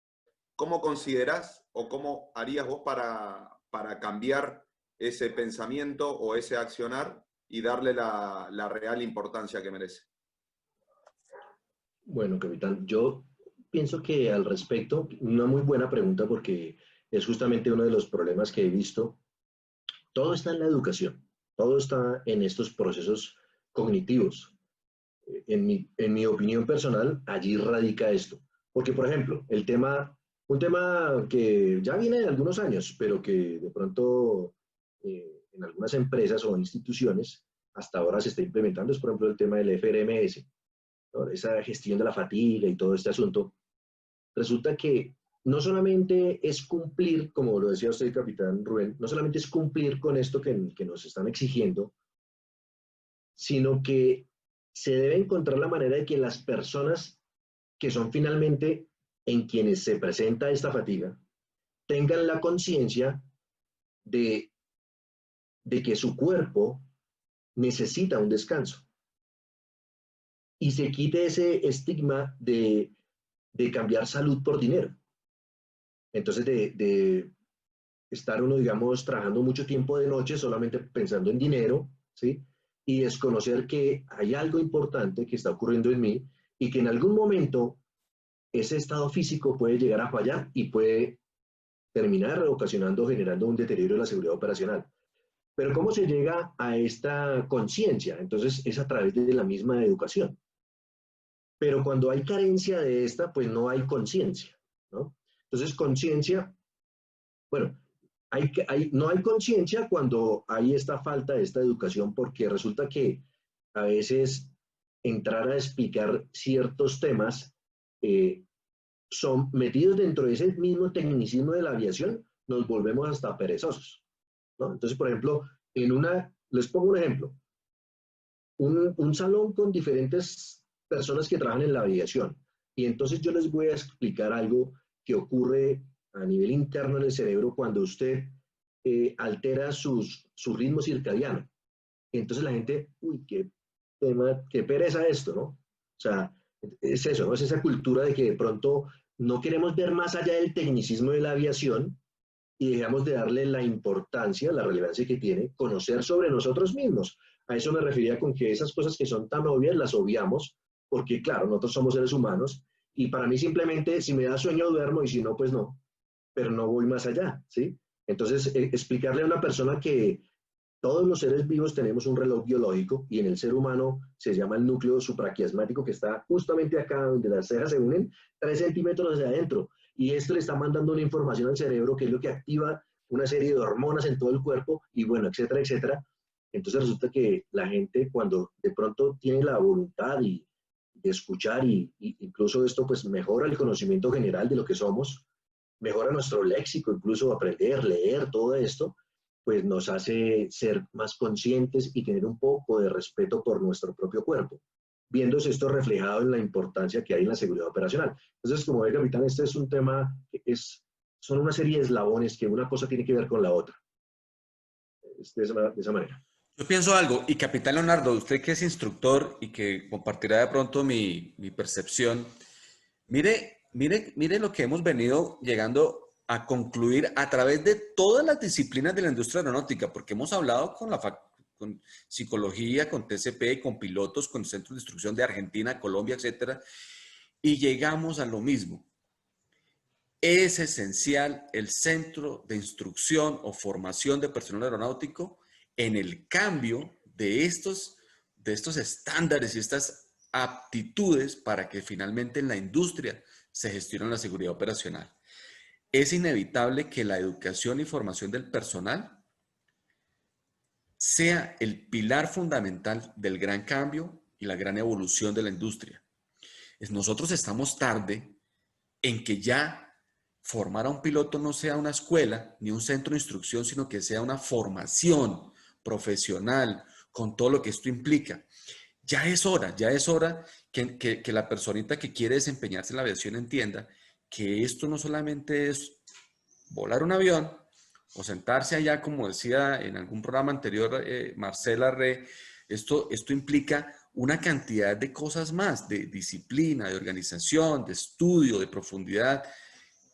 cómo considerás o cómo harías vos para cambiar ese pensamiento o ese accionar y darle la real importancia que merece. Bueno, capitán, yo pienso que al respecto, una muy buena pregunta porque es justamente uno de los problemas que he visto. Todo está en la educación, todo está en estos procesos cognitivos. En mi opinión personal, allí radica esto. Porque, por ejemplo, un tema que ya viene de algunos años, pero que de pronto en algunas empresas o instituciones hasta ahora se está implementando, es por ejemplo el tema del FRMS, ¿no? Esa gestión de la fatiga y todo este asunto. Resulta que no solamente es cumplir, como lo decía usted, capitán Rubén, no solamente es cumplir con esto que nos están exigiendo, sino que se debe encontrar la manera de que las personas que son finalmente en quienes se presenta esta fatiga tengan la conciencia de que su cuerpo necesita un descanso y se quite ese estigma de cambiar salud por dinero. Entonces, de estar uno, digamos, trabajando mucho tiempo de noche solamente pensando en dinero, ¿sí? Y desconocer que hay algo importante que está ocurriendo en mí y que en algún momento ese estado físico puede llegar a fallar y puede terminar generando un deterioro de la seguridad operacional. Pero ¿cómo se llega a esta conciencia? Entonces es a través de la misma educación. Pero cuando hay carencia de esta, pues no hay conciencia, ¿no? Entonces conciencia, bueno, no hay conciencia cuando hay esta falta de esta educación, porque resulta que a veces entrar a explicar ciertos temas son metidos dentro de ese mismo tecnicismo de la aviación, nos volvemos hasta perezosos, ¿no? Entonces, por ejemplo, les pongo un ejemplo, un salón con diferentes personas que trabajan en la aviación, y entonces yo les voy a explicar algo que ocurre a nivel interno en el cerebro cuando usted altera su ritmo circadiano. Entonces la gente, uy, qué pereza esto, ¿no? O sea, es eso, ¿no? Es esa cultura de que de pronto no queremos ver más allá del tecnicismo de la aviación y dejamos de darle la importancia, la relevancia que tiene conocer sobre nosotros mismos. A eso me refería con que esas cosas que son tan obvias las obviamos, porque claro, nosotros somos seres humanos y para mí simplemente si me da sueño duermo y si no, pues no, pero no voy más allá, ¿sí? Entonces, explicarle a una persona que todos los seres vivos tenemos un reloj biológico y en el ser humano se llama el núcleo supraquiasmático que está justamente acá donde las cejas se unen 3 centímetros hacia adentro y esto le está mandando una información al cerebro que es lo que activa una serie de hormonas en todo el cuerpo y bueno, etcétera, etcétera. Entonces resulta que la gente cuando de pronto tiene la voluntad de escuchar y incluso esto pues mejora el conocimiento general de lo que somos, mejora nuestro léxico, incluso aprender, leer, todo esto, pues nos hace ser más conscientes y tener un poco de respeto por nuestro propio cuerpo, viéndose esto reflejado en la importancia que hay en la seguridad operacional. Entonces, como ve, capitán, este es un tema que son una serie de eslabones que una cosa tiene que ver con la otra. De esa manera. Yo pienso algo, y capitán Leonardo, usted que es instructor y que compartirá de pronto mi percepción, mire lo que hemos venido llegando a concluir a través de todas las disciplinas de la industria aeronáutica, porque hemos hablado con psicología, con TCP, con pilotos, con centros de instrucción de Argentina, Colombia, etcétera, y llegamos a lo mismo. Es esencial el centro de instrucción o formación de personal aeronáutico en el cambio de estos estándares y estas aptitudes para que finalmente en la industria se gestione la seguridad operacional. Es inevitable que la educación y formación del personal sea el pilar fundamental del gran cambio y la gran evolución de la industria. Nosotros estamos tarde en que ya formar a un piloto no sea una escuela ni un centro de instrucción, sino que sea una formación profesional con todo lo que esto implica. Ya es hora que la personita que quiere desempeñarse en la aviación entienda que esto no solamente es volar un avión o sentarse allá, como decía en algún programa anterior Marcela Re, esto implica una cantidad de cosas más, de disciplina, de organización, de estudio, de profundidad.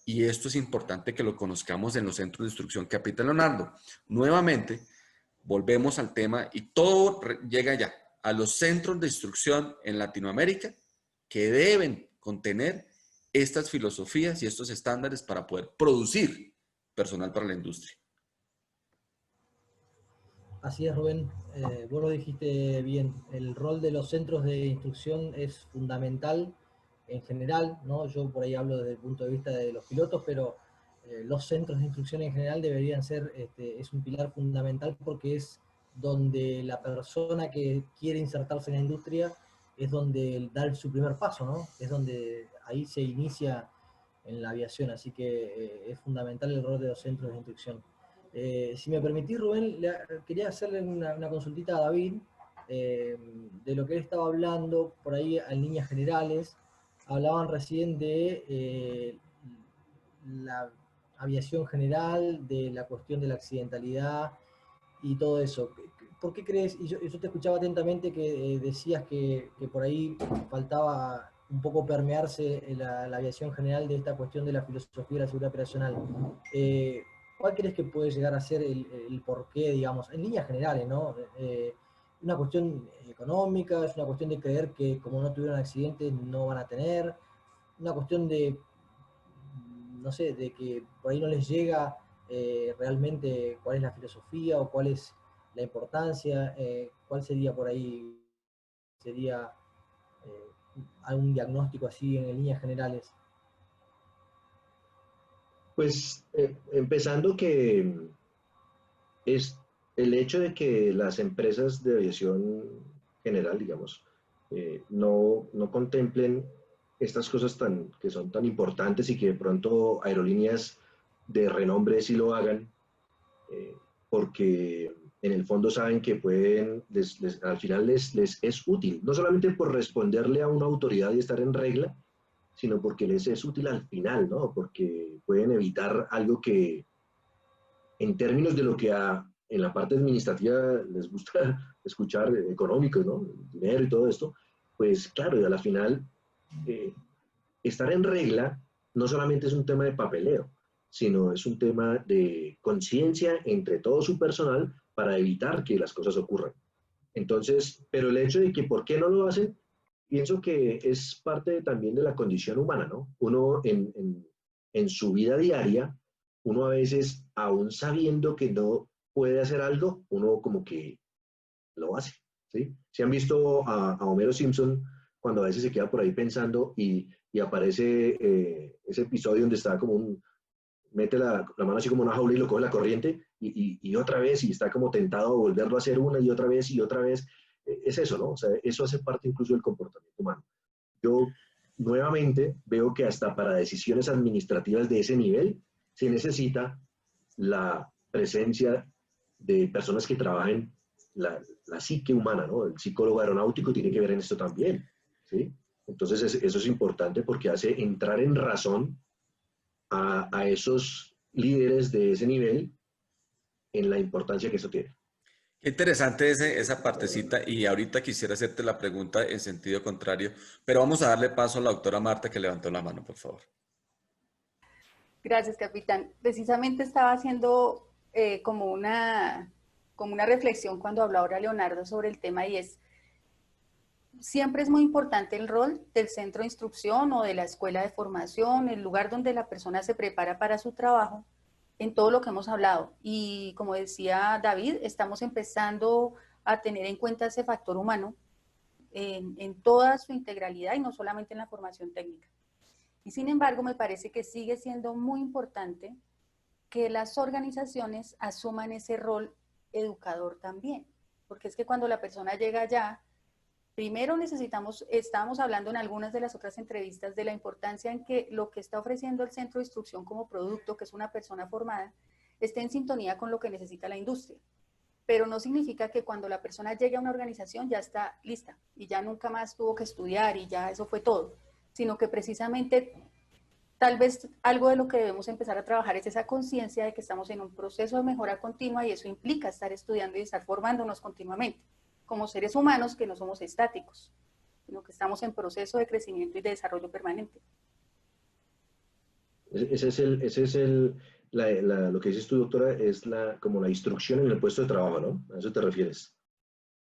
Y esto es importante que lo conozcamos en los centros de instrucción. Capitán Leonardo, nuevamente volvemos al tema y todo llega ya a los centros de instrucción en Latinoamérica que deben contener estas filosofías y estos estándares para poder producir personal para la industria. Así es, Rubén. Vos lo dijiste bien. El rol de los centros de instrucción es fundamental en general, ¿no? Yo por ahí hablo desde el punto de vista de los pilotos, pero los centros de instrucción en general deberían ser, es un pilar fundamental porque es donde la persona que quiere insertarse en la industria es donde da su primer paso, ¿no? Es donde ahí se inicia en la aviación, así que es fundamental el rol de los centros de instrucción. Si me permitís, Rubén, quería hacerle una consultita a David de lo que él estaba hablando por ahí en líneas generales. Hablaban recién de la aviación general, de la cuestión de la accidentalidad y todo eso. ¿Por qué crees? Y yo te escuchaba atentamente que decías que por ahí faltaba un poco permearse la aviación general de esta cuestión de la filosofía de la seguridad operacional. ¿Cuál crees que puede llegar a ser el porqué, digamos, en líneas generales, ¿no? Una cuestión económica, es una cuestión de creer que como no tuvieron accidentes no van a tener, una cuestión de, no sé, de que por ahí no les llega realmente cuál es la filosofía o cuál es la importancia, cuál sería por ahí, sería algún diagnóstico así en líneas generales. Pues empezando que es el hecho de que las empresas de aviación general, digamos, no contemplen estas cosas que son tan importantes y que de pronto aerolíneas de renombre sí lo hagan, porque en el fondo saben que pueden, al final les es útil, no solamente por responderle a una autoridad y estar en regla, sino porque les es útil al final, ¿no? Porque pueden evitar algo que, en términos de lo que en la parte administrativa les gusta escuchar, económicos, ¿no? Dinero y todo esto, pues claro, y a la final, estar en regla no solamente es un tema de papeleo, sino es un tema de conciencia entre todo su personal para evitar que las cosas ocurran. Entonces, pero el hecho de que por qué no lo hacen, pienso que es parte también de la condición humana, ¿no? Uno en su vida diaria, uno a veces, aún sabiendo que no puede hacer algo, uno como que lo hace, ¿sí? Si han visto a Homero Simpson, cuando a veces se queda por ahí pensando y aparece ese episodio donde está como mete la mano así como una jaula y lo coge la corriente y otra vez y está como tentado a volverlo a hacer una y otra vez y otra vez. Es eso, ¿no? O sea, eso hace parte incluso del comportamiento humano. Yo nuevamente veo que hasta para decisiones administrativas de ese nivel se necesita la presencia de personas que trabajen la psique humana, ¿no? El psicólogo aeronáutico tiene que ver en esto también, ¿sí? Entonces eso es importante porque hace entrar en razón a esos líderes de ese nivel en la importancia que eso tiene. Qué interesante esa partecita y ahorita quisiera hacerte la pregunta en sentido contrario, pero vamos a darle paso a la doctora Marta que levantó la mano, por favor. Gracias, capitán. Precisamente estaba haciendo como una reflexión cuando habló ahora Leonardo sobre el tema, y es, siempre es muy importante el rol del centro de instrucción o de la escuela de formación, el lugar donde la persona se prepara para su trabajo, en todo lo que hemos hablado. Y como decía David, estamos empezando a tener en cuenta ese factor humano en toda su integralidad y no solamente en la formación técnica. Y sin embargo, me parece que sigue siendo muy importante que las organizaciones asuman ese rol educador también, porque es que cuando la persona llega allá, primero estábamos hablando en algunas de las otras entrevistas de la importancia en que lo que está ofreciendo el centro de instrucción como producto, que es una persona formada, esté en sintonía con lo que necesita la industria. Pero no significa que cuando la persona llegue a una organización ya está lista y ya nunca más tuvo que estudiar y ya eso fue todo, sino que precisamente tal vez algo de lo que debemos empezar a trabajar es esa conciencia de que estamos en un proceso de mejora continua, y eso implica estar estudiando y estar formándonos continuamente como seres humanos, que no somos estáticos, sino que estamos en proceso de crecimiento y de desarrollo permanente. Lo que dices tú, doctora, es como la instrucción en el puesto de trabajo, ¿no? ¿A eso te refieres?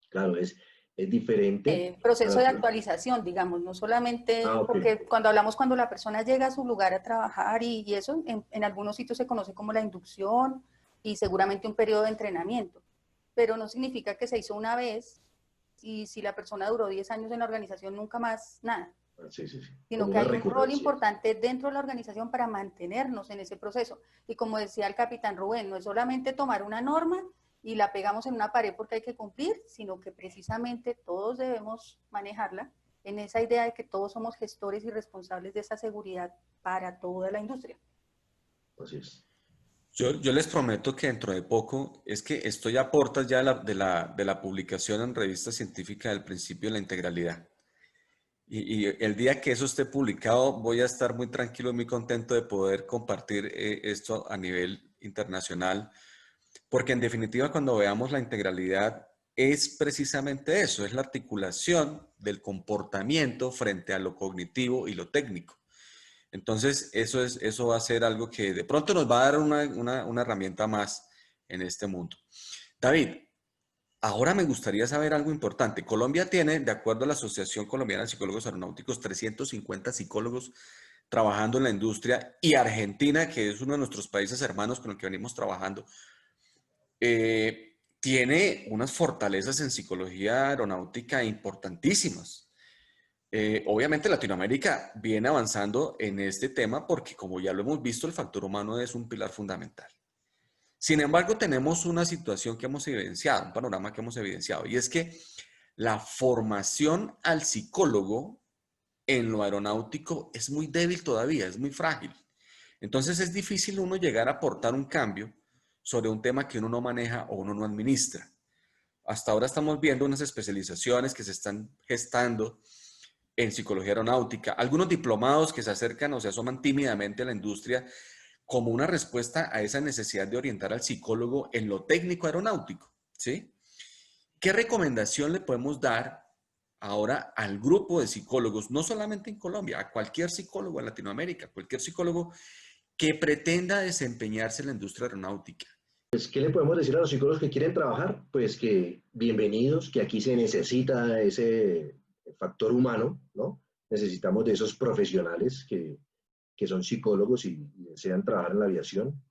Claro, es diferente. Proceso de actualización, digamos, no solamente, Ok. porque cuando la persona llega a su lugar a trabajar y eso, en algunos sitios se conoce como la inducción y seguramente un periodo de entrenamiento, pero no significa que se hizo una vez y si la persona duró 10 años en la organización, nunca más nada. Sí, sí, sí. Sino Como que una hay un rol recurrencia. importante dentro de la organización para mantenernos en ese proceso. Y como decía el capitán Rubén, no es solamente tomar una norma y la pegamos en una pared porque hay que cumplir, sino que precisamente todos debemos manejarla en esa idea de que todos somos gestores y responsables de esa seguridad para toda la industria. Así es. Yo les prometo que dentro de poco, es que estoy a portas ya de la publicación en revista científica del principio de la integralidad. Y el día que eso esté publicado, voy a estar muy tranquilo y muy contento de poder compartir esto a nivel internacional, porque en definitiva cuando veamos la integralidad es precisamente eso, es la articulación del comportamiento frente a lo cognitivo y lo técnico. Entonces, eso va a ser algo que de pronto nos va a dar una herramienta más en este mundo. David, ahora me gustaría saber algo importante. Colombia tiene, de acuerdo a la Asociación Colombiana de Psicólogos Aeronáuticos, 350 psicólogos trabajando en la industria, y Argentina, que es uno de nuestros países hermanos con el que venimos trabajando, tiene unas fortalezas en psicología aeronáutica importantísimas. Obviamente Latinoamérica viene avanzando en este tema porque, como ya lo hemos visto, el factor humano es un pilar fundamental. Sin embargo, tenemos una situación que hemos evidenciado, un panorama que hemos evidenciado, y es que la formación al psicólogo en lo aeronáutico es muy débil todavía, es muy frágil. Entonces es difícil uno llegar a aportar un cambio sobre un tema que uno no maneja o uno no administra. Hasta ahora estamos viendo unas especializaciones que se están gestando en psicología aeronáutica, algunos diplomados que se acercan o se asoman tímidamente a la industria como una respuesta a esa necesidad de orientar al psicólogo en lo técnico aeronáutico, ¿sí? ¿Qué recomendación le podemos dar ahora al grupo de psicólogos, no solamente en Colombia, a cualquier psicólogo en Latinoamérica, cualquier psicólogo que pretenda desempeñarse en la industria aeronáutica? Pues, ¿qué le podemos decir a los psicólogos que quieren trabajar? Pues que bienvenidos, que aquí se necesita ese factor humano, ¿no? Necesitamos de esos profesionales que son psicólogos y desean trabajar en la aviación.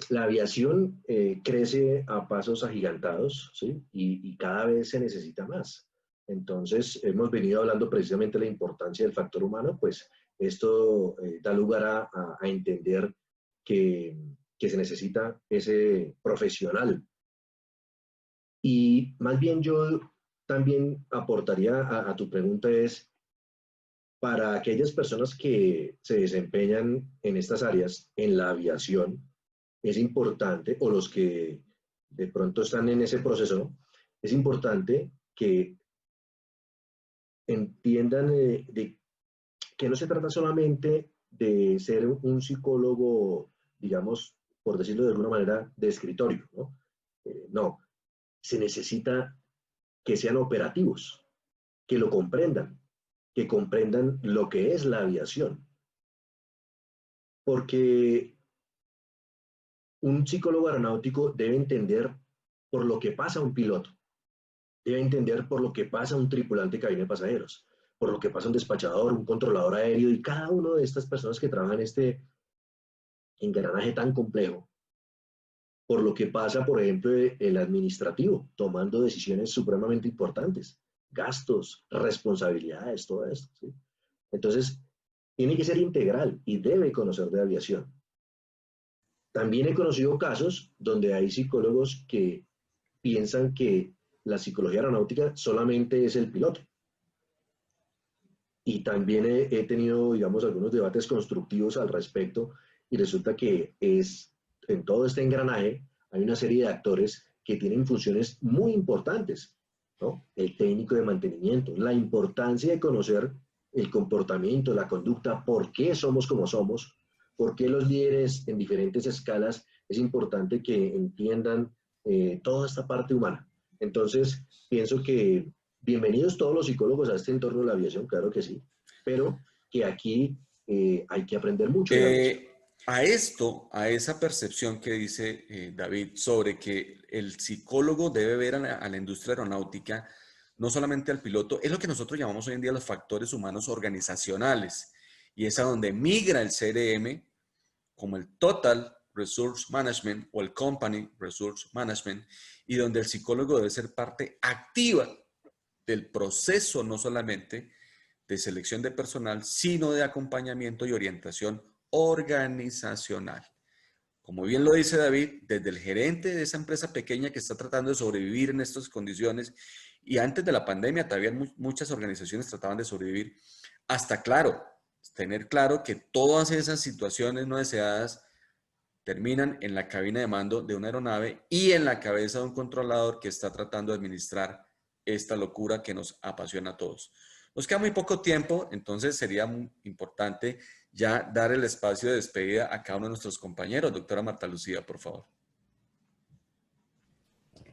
La aviación crece a pasos agigantados, ¿sí? Y cada vez se necesita más. Entonces, hemos venido hablando precisamente de la importancia del factor humano, pues esto da lugar a entender que, que se necesita ese profesional. Y más bien yo también aportaría a tu pregunta es, para aquellas personas que se desempeñan en estas áreas, en la aviación, es importante, o los que de pronto están en ese proceso, es importante que entiendan que no se trata solamente de ser un psicólogo, digamos, por decirlo de alguna manera, de escritorio, ¿no? No, se necesita que sean operativos, que lo comprendan, que comprendan lo que es la aviación. porque un psicólogo aeronáutico debe entender por lo que pasa un piloto, debe entender por lo que pasa un tripulante de cabina de pasajeros, por lo que pasa un despachador, un controlador aéreo y cada una de estas personas que trabajan en este engranaje tan complejo, por lo que pasa, por ejemplo, el administrativo, tomando decisiones supremamente importantes, gastos, responsabilidades, todo esto, ¿sí? Entonces, tiene que ser integral y debe conocer de aviación. También he conocido casos donde hay psicólogos que piensan que la psicología aeronáutica solamente es el piloto. Y también he tenido, digamos, algunos debates constructivos al respecto y resulta que en todo este engranaje hay una serie de actores que tienen funciones muy importantes, ¿no? El técnico de mantenimiento, la importancia de conocer el comportamiento, la conducta, por qué somos como somos, por qué los líderes en diferentes escalas es importante que entiendan toda esta parte humana. Entonces, pienso que bienvenidos todos los psicólogos a este entorno de la aviación, claro que sí, pero que aquí hay que aprender mucho de la aviación. A esto, a esa percepción que dice David sobre que el psicólogo debe ver a la industria aeronáutica, no solamente al piloto, es lo que nosotros llamamos hoy en día los factores humanos organizacionales. Y es a donde migra el CRM, como el Total Resource Management o el Company Resource Management, y donde el psicólogo debe ser parte activa del proceso, no solamente de selección de personal, sino de acompañamiento y orientación organizacional. Como bien lo dice David, desde el gerente de esa empresa pequeña que está tratando de sobrevivir en estas condiciones, y antes de la pandemia todavía muchas organizaciones trataban de sobrevivir, hasta claro, tener claro que todas esas situaciones no deseadas terminan en la cabina de mando de una aeronave y en la cabeza de un controlador que está tratando de administrar esta locura que nos apasiona a todos. Nos queda muy poco tiempo, entonces sería muy importante ya dar el espacio de despedida a cada uno de nuestros compañeros. Doctora Marta Lucía, por favor.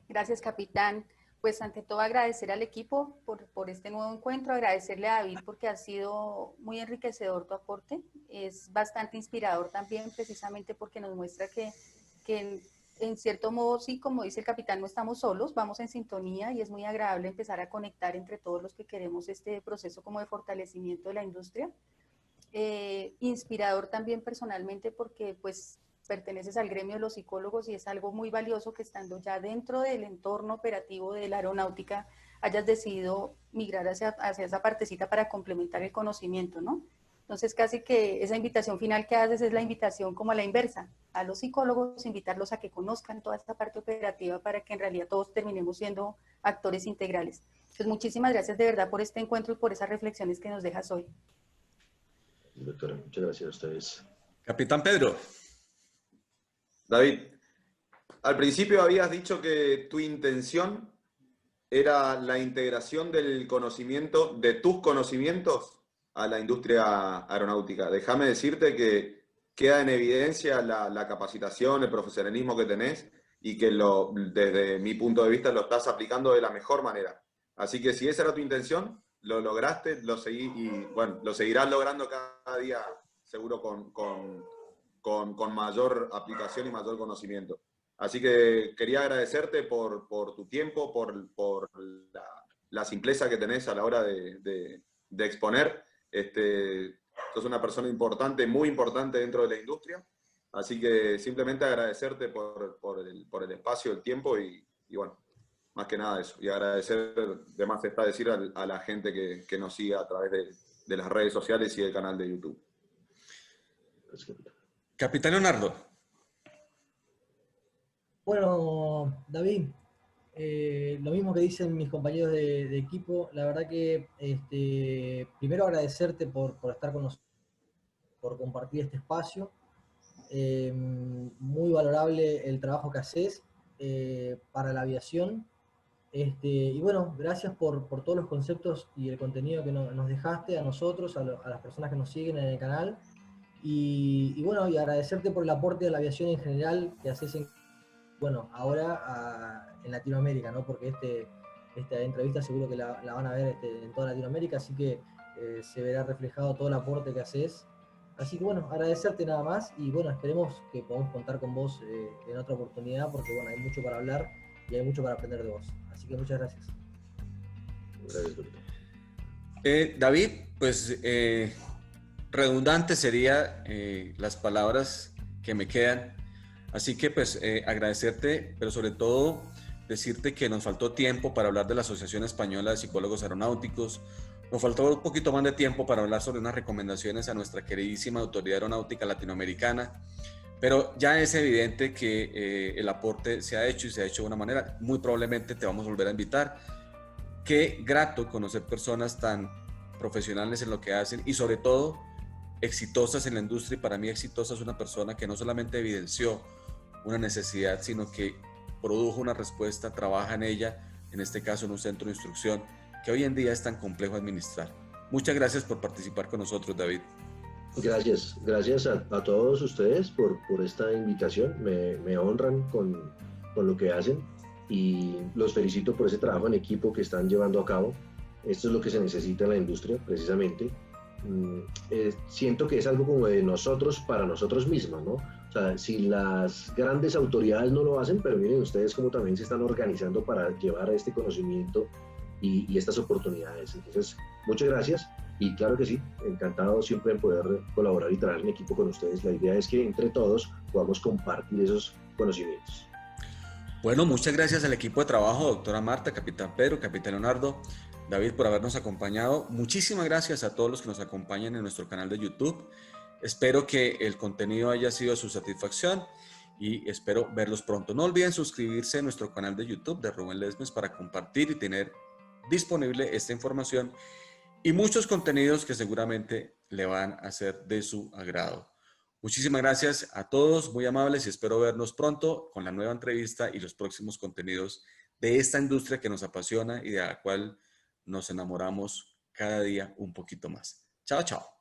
Gracias, capitán. Pues ante todo agradecer al equipo por este nuevo encuentro, agradecerle a David porque ha sido muy enriquecedor tu aporte, es bastante inspirador también precisamente porque nos muestra que en cierto modo, sí, como dice el capitán, no estamos solos, vamos en sintonía y es muy agradable empezar a conectar entre todos los que queremos este proceso como de fortalecimiento de la industria. Inspirador también personalmente porque pues perteneces al gremio de los psicólogos y es algo muy valioso que estando ya dentro del entorno operativo de la aeronáutica hayas decidido migrar hacia esa partecita para complementar el conocimiento, ¿no? Entonces casi que esa invitación final que haces es la invitación como a la inversa, a los psicólogos, invitarlos a que conozcan toda esta parte operativa para que en realidad todos terminemos siendo actores integrales. Entonces muchísimas gracias de verdad por este encuentro y por esas reflexiones que nos dejas hoy. Doctora, muchas gracias a ustedes. Capitán Pedro. David, al principio habías dicho que tu intención era la integración del conocimiento, de tus conocimientos a la industria aeronáutica. Déjame decirte que queda en evidencia la capacitación, el profesionalismo que tenés y que desde mi punto de vista lo estás aplicando de la mejor manera. Así que si esa era tu intención, lo lograste, lo seguirás logrando cada día, seguro con mayor aplicación y mayor conocimiento. Así que quería agradecerte por tu tiempo, por la simpleza que tenés a la hora de exponer. Sos una persona importante, muy importante dentro de la industria. Así que simplemente agradecerte por el espacio, el tiempo y bueno, más que nada eso. Y agradecer, además está decir a la gente que nos sigue a través de las redes sociales y del canal de YouTube. Capitán Leonardo. Bueno, David, lo mismo que dicen mis compañeros de equipo, la verdad que primero agradecerte por estar con nosotros, por compartir este espacio. Muy valorable el trabajo que haces para la aviación. Y bueno, gracias por todos los conceptos y el contenido que nos dejaste a nosotros, a las personas que nos siguen en el canal. Y bueno, y agradecerte por el aporte de la aviación en general que haces ahora en Latinoamérica, ¿no? Porque esta entrevista seguro que la van a ver en toda Latinoamérica, así que se verá reflejado todo el aporte que haces Así que bueno, agradecerte nada más y bueno, esperemos que podamos contar con vos en otra oportunidad porque bueno, hay mucho para hablar y hay mucho para aprender de vos. Así que muchas gracias. Gracias, doctor. David, pues redundante sería las palabras que me quedan. Así que pues agradecerte, pero sobre todo decirte que nos faltó tiempo para hablar de la Asociación Española de Psicólogos Aeronáuticos. Nos faltó un poquito más de tiempo para hablar sobre unas recomendaciones a nuestra queridísima Autoridad Aeronáutica Latinoamericana, pero ya es evidente que el aporte se ha hecho y se ha hecho de una manera. Muy probablemente te vamos a volver a invitar. Qué grato conocer personas tan profesionales en lo que hacen y sobre todo exitosas en la industria. Y para mí exitosa es una persona que no solamente evidenció una necesidad, sino que produjo una respuesta, trabaja en ella, en este caso en un centro de instrucción, que hoy en día es tan complejo administrar. Muchas gracias por participar con nosotros, David. Gracias a todos ustedes por esta invitación. Me honran con lo que hacen y los felicito por ese trabajo en equipo que están llevando a cabo. Esto es lo que se necesita en la industria, precisamente. Siento que es algo como de nosotros para nosotros mismos, ¿no? O sea, si las grandes autoridades no lo hacen, pero miren ustedes cómo también se están organizando para llevar este conocimiento y estas oportunidades. Entonces, muchas gracias y claro que sí, encantado siempre en poder colaborar y trabajar en equipo con ustedes. La idea es que entre todos podamos compartir esos conocimientos. Bueno, muchas gracias al equipo de trabajo, doctora Marta, capitán Pedro, capitán Leonardo, David, por habernos acompañado. Muchísimas gracias a todos los que nos acompañan en nuestro canal de YouTube. Espero que el contenido haya sido a su satisfacción y espero verlos pronto. No olviden suscribirse a nuestro canal de YouTube de Rubén Lesmes para compartir y tener disponible esta información y muchos contenidos que seguramente le van a ser de su agrado. Muchísimas gracias a todos, muy amables, y espero vernos pronto con la nueva entrevista y los próximos contenidos de esta industria que nos apasiona y de la cual nos enamoramos cada día un poquito más. Chao, chao.